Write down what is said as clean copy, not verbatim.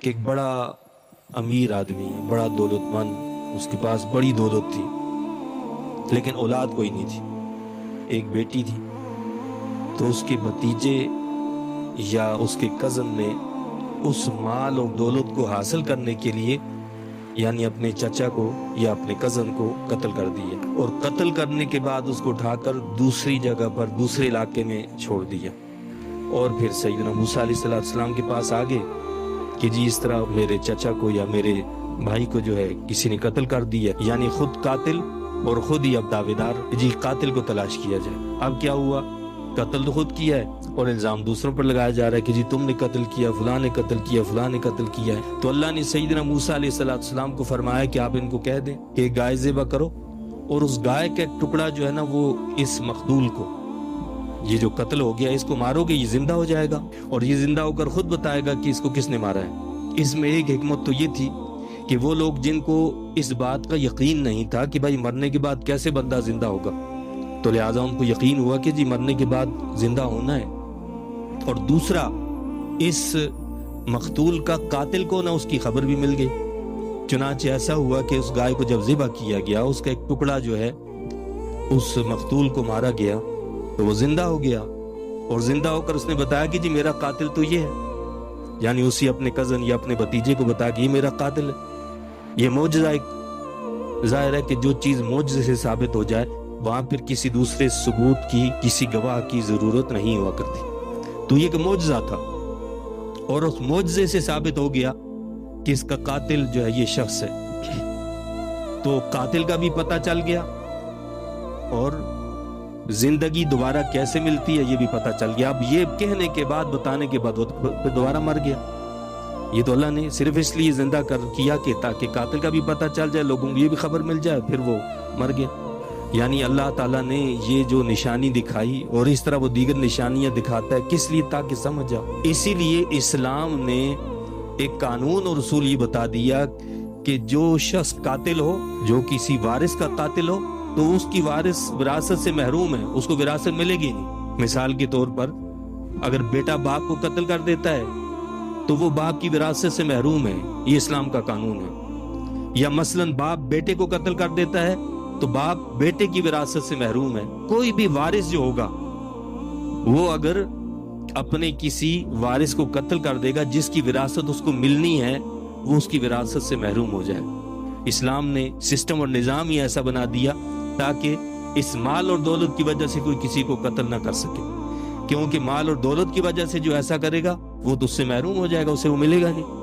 کہ ایک بڑا امیر آدمی ہے، بڑا دولتمند، اس کے پاس بڑی دولت تھی لیکن اولاد کوئی نہیں تھی، ایک بیٹی تھی۔ تو اس کے بھتیجے یا اس کے کزن نے اس مال اور دولت کو حاصل کرنے کے لیے یعنی اپنے چچا کو یا اپنے کزن کو قتل کر دیا، اور قتل کرنے کے بعد اس کو اٹھا کر دوسری جگہ پر دوسرے علاقے میں چھوڑ دیا۔ اور پھر سیدنا موسیٰ علیہ السلام کے پاس آگے کہ جی اس طرح میرے چچا کو یا میرے بھائی کو جو ہے کسی نے قتل کر دیا، یعنی خود قاتل اور خود ہی اب دعوے دار، جی قاتل کو تلاش کیا جائے۔ اب کیا ہوا؟ قتل تو خود کیا ہے اور الزام دوسروں پر لگایا جا رہا ہے کہ جی تم نے قتل کیا، فلاں نے قتل کیا، فلاں نے قتل کیا ہے۔ تو اللہ نے سیدنا موسیٰ علیہ السلام کو فرمایا کہ آپ ان کو کہہ دیں کہ گائے ذبح کرو، اور اس گائے کا ایک ٹکڑا جو ہے نا وہ اس مقتول کو، یہ جو قتل ہو گیا اس کو مارو گے، یہ زندہ ہو جائے گا اور یہ زندہ ہو کر خود بتائے گا کہ اس کو کس نے مارا ہے۔ اس میں ایک حکمت تو یہ تھی کہ وہ لوگ جن کو اس بات کا یقین نہیں تھا کہ بھائی مرنے کے بعد کیسے بندہ زندہ ہوگا، تو لہٰذا ان کو یقین ہوا کہ جی مرنے کے بعد زندہ ہونا ہے۔ اور دوسرا، اس مقتول کا قاتل کو نہ اس کی خبر بھی مل گئی، چنانچہ ایسا ہوا کہ اس گائے کو جب ذبح کیا گیا اس کا ایک ٹکڑا جو ہے اس مقتول کو مارا گیا تو وہ زندہ ہو گیا، اور زندہ ہو کر اس نے بتایا کہ جی میرا قاتل تو یہ ہے، یعنی اسی اپنے کزن یا اپنے بھتیجے کو بتایا کہ یہ میرا قاتل ہے۔ یہ معجزہ ایک ظاہر ہے کہ جو چیز معجزے سے ثابت ہو جائے وہاں پھر کسی دوسرے ثبوت کی، کسی گواہ کی ضرورت نہیں ہوا کرتی، تو یہ کہ معجزہ تھا، اور اس معجزے سے ثابت ہو گیا کہ اس کا قاتل جو ہے یہ شخص ہے۔ تو قاتل کا بھی پتہ چل گیا اور زندگی دوبارہ کیسے ملتی ہے یہ بھی پتہ چل گیا۔ اب یہ کہنے کے بعد، بتانے کے بعد وہ دوبارہ مر گیا۔ یہ تو اللہ نے صرف اس لیے زندہ کر کیا کہ تاکہ قاتل کا بھی پتہ چل جائے، لوگوں کو یہ بھی خبر مل جائے، پھر وہ مر گیا۔ یعنی اللہ تعالیٰ نے یہ جو نشانی دکھائی اور اس طرح وہ دیگر نشانیاں دکھاتا ہے کس لیے؟ تاکہ سمجھ جاؤ۔ اسی لیے اسلام نے ایک قانون اور اصول یہ بتا دیا کہ جو شخص قاتل ہو، جو کسی وارث کا قاتل ہو، تو اس کی وارث وراثت سے محروم ہے، اس کو وراثت ملے گی نہیں۔ مثال کے طور پر اگر بیٹا باپ کو قتل کر دیتا ہے تو وہ باپ کی وراثت سے محروم ہے، یہ اسلام کا قانون ہے۔ یا مثلاً باپ بیٹے کو قتل کر دیتا ہے تو باپ بیٹے کی وراثت سے محروم ہے۔ کوئی بھی وارث جو ہوگا وہ اگر اپنے کسی وارث کو قتل کر دے گا جس کی وراثت اس کو ملنی ہے، وہ اس کی وراثت سے محروم ہو جائے۔ اسلام نے سسٹم اور نظام ہی ایسا بنا دیا تاکہ اس مال اور دولت کی وجہ سے کوئی کسی کو قتل نہ کر سکے، کیونکہ مال اور دولت کی وجہ سے جو ایسا کرے گا وہ تو اس سے محروم ہو جائے گا، اسے وہ ملے گا نہیں۔